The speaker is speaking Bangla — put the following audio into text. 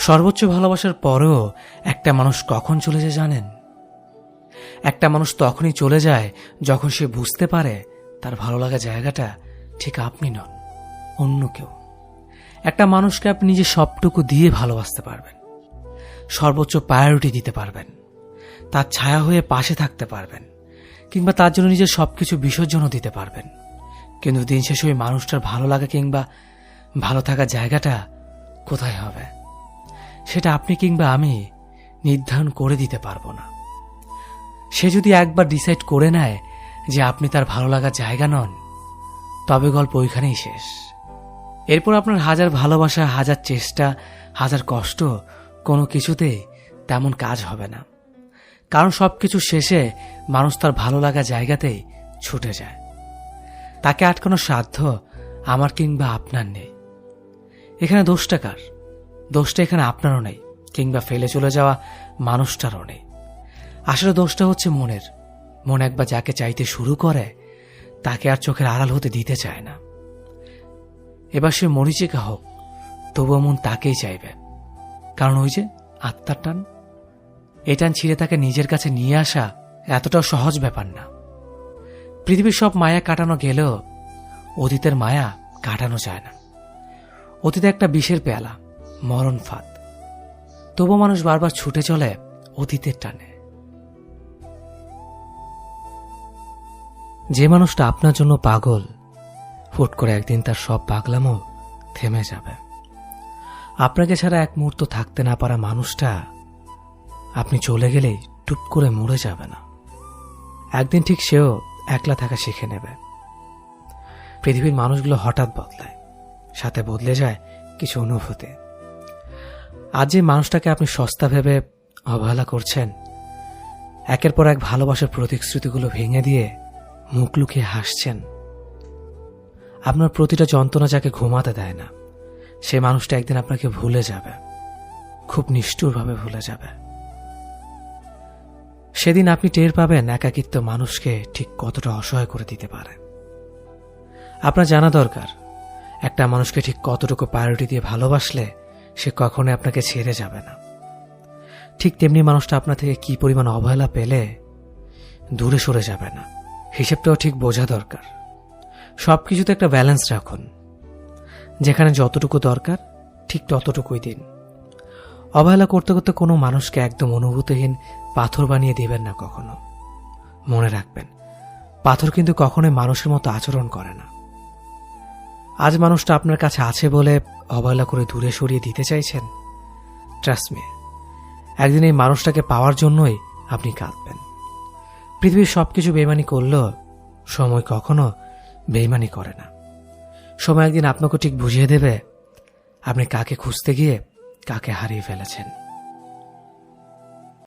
সর্বোচ্চ ভালোবাসার পরেও একটা মানুষ কখন চলে যায় জানেন? একটা মানুষ তখনই চলে যায় যখন সে বুঝতে পারে তার ভালো লাগা জায়গাটা ঠিক আপনি নন, অন্য কেউ। একটা মানুষকে আপনি নিজে সবটুকু দিয়ে ভালোবাসতে পারবেন, সর্বোচ্চ প্রায়োরিটি দিতে পারবেন, তার ছায়া হয়ে পাশে থাকতে পারবেন, কিংবা তার জন্য নিজের সবকিছু বিসর্জনও দিতে পারবেন। কিন্তু দিন শেষে ওই মানুষটার ভালো লাগা কিংবা ভালো থাকার জায়গাটা কোথায় হবে সেটা আপনি কিংবা আমি নির্ধারণ করে দিতে পারবো না। সে যদি একবার ডিসাইড করে নেয় যে আপনি তার ভালো লাগার জায়গা নন, তবে গল্প ওইখানেই শেষ। এরপর আপনার হাজার ভালোবাসা, হাজার চেষ্টা, হাজার কষ্ট কোনো কিছুতেই তেমন কাজ হবে না। কারণ সবকিছু শেষে মানুষ তার ভালো লাগা জায়গাতেই ছুটে যায়। তাকে আটকানোর সাধ্য আমার কিংবা আপনার নেই। এখানে দোষটা কার? দোষটা এখানে আপনারও নেই, কিংবা ফেলে চলে যাওয়া মানুষটারও নেই। আসলে দোষটা হচ্ছে মনের। মন একবার যাকে চাইতে শুরু করে তাকে আর চোখের আড়াল হতে দিতে চায় না। এবার সে মরিচিকা হোক, তবুও মন তাকেই চাইবে। কারণ ওই যে আত্মার টান, এই টান ছিঁড়ে তাকে নিজের কাছে নিয়ে আসা এতটাও সহজ ব্যাপার না। পৃথিবীর সব মায়া কাটানো গেলেও অতীতের মায়া কাটানো যায় না। অতীতে একটা বিষের পেয়ালা, মরণ ফাঁদ। তবু মানুষ বারবার ছুটে চলে অতীতের টানে। যে মানুষটা আপনার জন্য পাগল, হুট করে একদিন তার সব পাগলামও থেমে যাবে। আপনাকে ছাড়া এক মুহূর্ত থাকতে না পারা মানুষটা আপনি চলে গেলেই টুপ করে মরে যাবে না। একদিন ঠিক সেও একলা থাকা শিখে নেবে। পৃথিবীর মানুষগুলো হঠাৎ বদলায়, সাথে বদলে যায় কিছু অনুভূতি। আজ যে মানুষটাকে আপনি সস্তা ভেবে অবহেলা করছেন, একের পর এক ভালোবাসার প্রতিশ্রুতিগুলো ভেঙে দিয়ে মুখ লুকিয়ে হাসছেন, আপনার প্রতিটা যন্ত্রণা যাকে ঘুমাতে দেয় না, সে মানুষটা একদিন আপনাকে ভুলে যাবে, খুব নিষ্ঠুরভাবে ভুলে যাবে। সেদিন আপনি টের পাবেন একাকিত্ব মানুষকে ঠিক কতটা অসহায় করে দিতে পারে। আপনার জানা দরকার, একটা মানুষকে ঠিক কতটুকু প্রায়োরিটি দিয়ে ভালোবাসলে সে কখনোই আপনাকে ছেড়ে যাবে না। ঠিক তেমনি মানুষটা আপনার থেকে কি পরিমাণ অবহেলা পেলে দূরে সরে যাবে না, হিসেবটাও ঠিক বোঝা দরকার। সবকিছুতে একটা ব্যালেন্স রাখুন। যেখানে যতটুকু দরকার ঠিক ততটুকুই দিন। অবহেলা করতে করতে কোনো মানুষকে একদম অনুভূতিহীন পাথর বানিয়ে দিবেন না কখনো। মনে রাখবেন, পাথর কিন্তু কখনোই মানুষের মতো আচরণ করে না। আজ মানুষটা আপনার কাছে আছে বলে অবহেলা করে দূরে সরিয়ে দিতে চাইছেন, ট্রাস্ট মি, একদিন এই মানুষটাকে পাওয়ার জন্যই আপনি কাঁদবেন। পৃথিবীর সবকিছু বেইমানি করলেও সময় কখনো বেইমানি করে না। সময় একদিন আপনাকে ঠিক বুঝিয়ে দেবে আপনি কাকে খুঁজতে গিয়ে কাকে হারিয়ে ফেলেছেন।